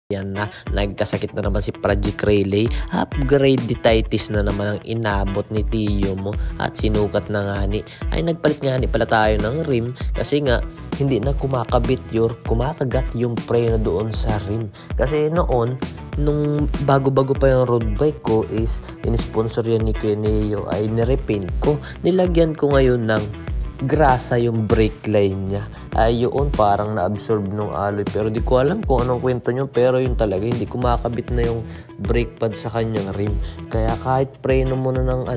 Yan na, nagkasakit na naman si Project Relay. Upgrade-itis na naman ang inabot ni Tiyo mo at sinukat na nga ni. Ay nagpalit nga ni pala tayo ng rim kasi nga hindi na kumakagat yung preno doon sa rim. Kasi noon, nung bago-bago pa yung road bike ko is in-sponsor yan ni Kuya ay nirepaint ko. Nilagyan ko ngayon ng grasa yung brake line niya. Ay yun, parang na-absorb nung alloy. Pero di ko alam kung anong kwento nyo. Pero yun talaga, hindi kumakabit na yung brake pad sa kanyang rim. Kaya kahit preno mo na ng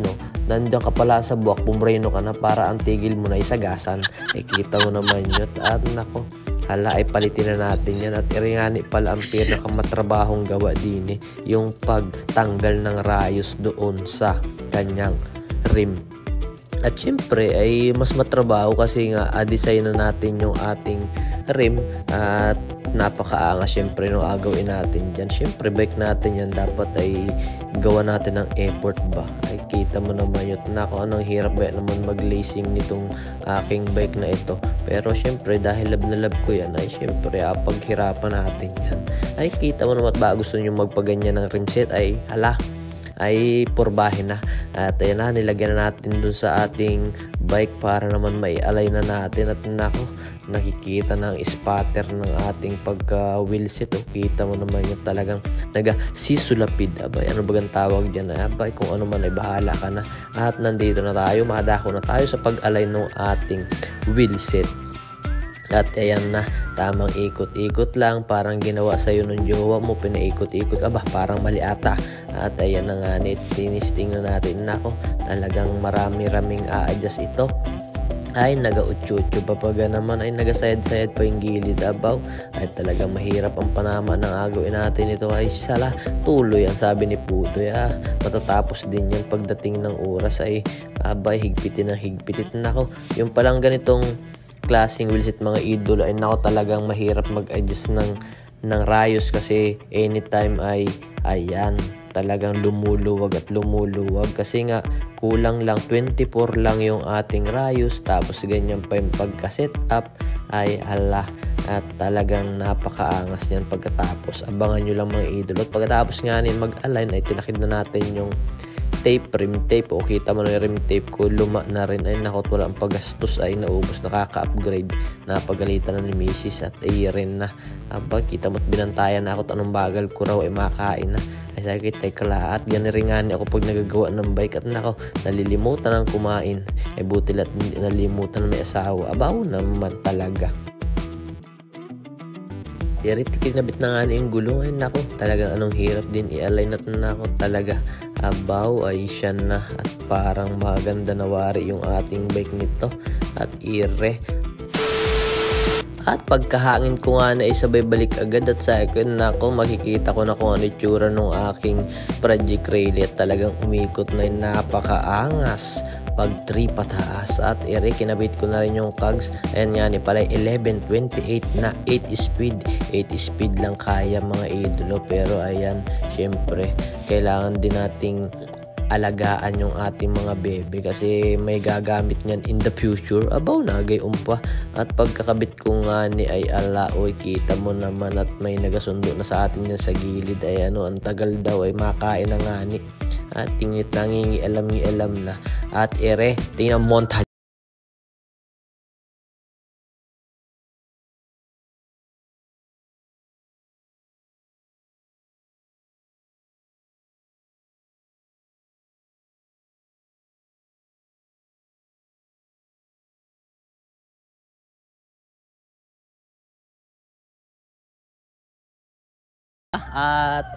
nandiyan ka pala sa buwak, pumreno ka na para ang tigil mo na isagasan. Kita mo naman yun. At nako, hala ay palitin na natin yan. At iringani pala ang pinakamatrabahong gawa din yung pagtanggal ng rayos doon sa kanyang rim. At syempre ay mas matrabaho kasi nga design na natin yung ating rim at napakaangas syempre no agawin natin dyan. Syempre bike natin yan, dapat ay gawa natin ng effort ba. Ay kita mo naman yun. Nako, anong hirap ba naman mag-lacing nitong aking bike na ito. Pero syempre dahil lab na lab ko yan ay syempre paghirapan natin yan. Ay kita mo naman at ba gusto nyo magpaganyan ng rim set ay hala ay porbahin na. At ayan na, nilagyan na natin dun sa ating bike para naman mai-align na natin. At nako, nakikita ng spatter ng ating pagka wheelset. Kita mo naman yung talagang sisulapid. Abay, ano bagang tawag dyan? Abay, kung ano man ay bahala ka na. At nandito na tayo, madako na tayo sa pag-align ng ating wheelset. At ayan na, tamang ikot-ikot lang, parang ginawa sa'yo ng jowa mo, pinaikot-ikot, parang mali ata. At ayan na nga, tinisting na natin. Nako, talagang marami-raming a-adjust ito. Ay naga-utsu-utsu pa naman, ay naga-sayad-sayad pa yung gilid abaw. Ay talagang mahirap ang panama ng agawin natin ito. Ay sala, tuloy ang sabi ni Putoy. Matatapos din yan pagdating ng oras. Ay abay, higpitin ng higpitin. Nako, yung palang ganitong klaseng wheelset mga idolo ay nako talagang mahirap mag-adjust ng rayos kasi anytime ay ayan talagang lumuluwag at lumuluwag kasi nga kulang lang 24 lang yung ating rayos tapos ganyan pa yung pagka-set up ay hala at talagang napakaangas niyan pagkatapos. Abangan nyo lang mga idolo. At pagkatapos nga mag-align ay tinakid na natin yung rim tape. O kita mo na yung rim tape ko, luma na rin. Ay nakot, wala ang paggastos ay naubos, nakaka-upgrade. Napagalitan na ni Mrs. at ay rin na. Kita mo't binantayan na ako anong bagal ko raw ay makain na. Ay sakit ay kalaat. Ganiringani ako pag nagagawa ng bike at nako, nalilimutan ang kumain. Ay butil at nalilimutan na may asawa. Abaw naman talaga. Direct kinabit na nga na yung gulong. Ay nako, talagang anong hirap din i-align at nako talaga. Abaw ay siya na at parang maganda na wari yung ating bike nito at ire. At pagkahangin ko nga na isabay balik agad at sa akin nako, makikita ko na kung ano itsura ng aking Project Relay at talagang umikot na yung napakaangas pag 3 pataas at ere kinabit ko na rin yung cogs. Ayan nga ni pala 1128 na 8 speed lang kaya mga idolo, pero ayan syempre kailangan din nating alagaan yung ating mga bebe kasi may gagamit niyan in the future. Abaw nagay umpa at pagkakabit ko nga ni ay oy kita mo naman at may nagasundo na sa atin yan sa gilid ay ang tagal daw ay makain na nga ni at tingit nangingialam na at ere tingnan montage. At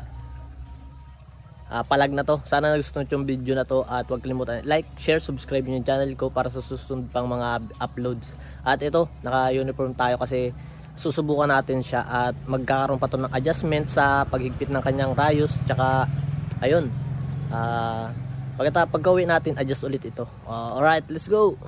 palag na to. Sana nagustuhan yung video na to at huwag kalimutan like, share, subscribe yung channel ko para sa susunod pang mga uploads. At ito, naka-uniform tayo kasi susubukan natin siya at magkakaroon pa to ng adjustment sa paghigpit ng kanyang rayos. Tsaka ayun, pagka-uwi natin adjust ulit ito. Alright, let's go!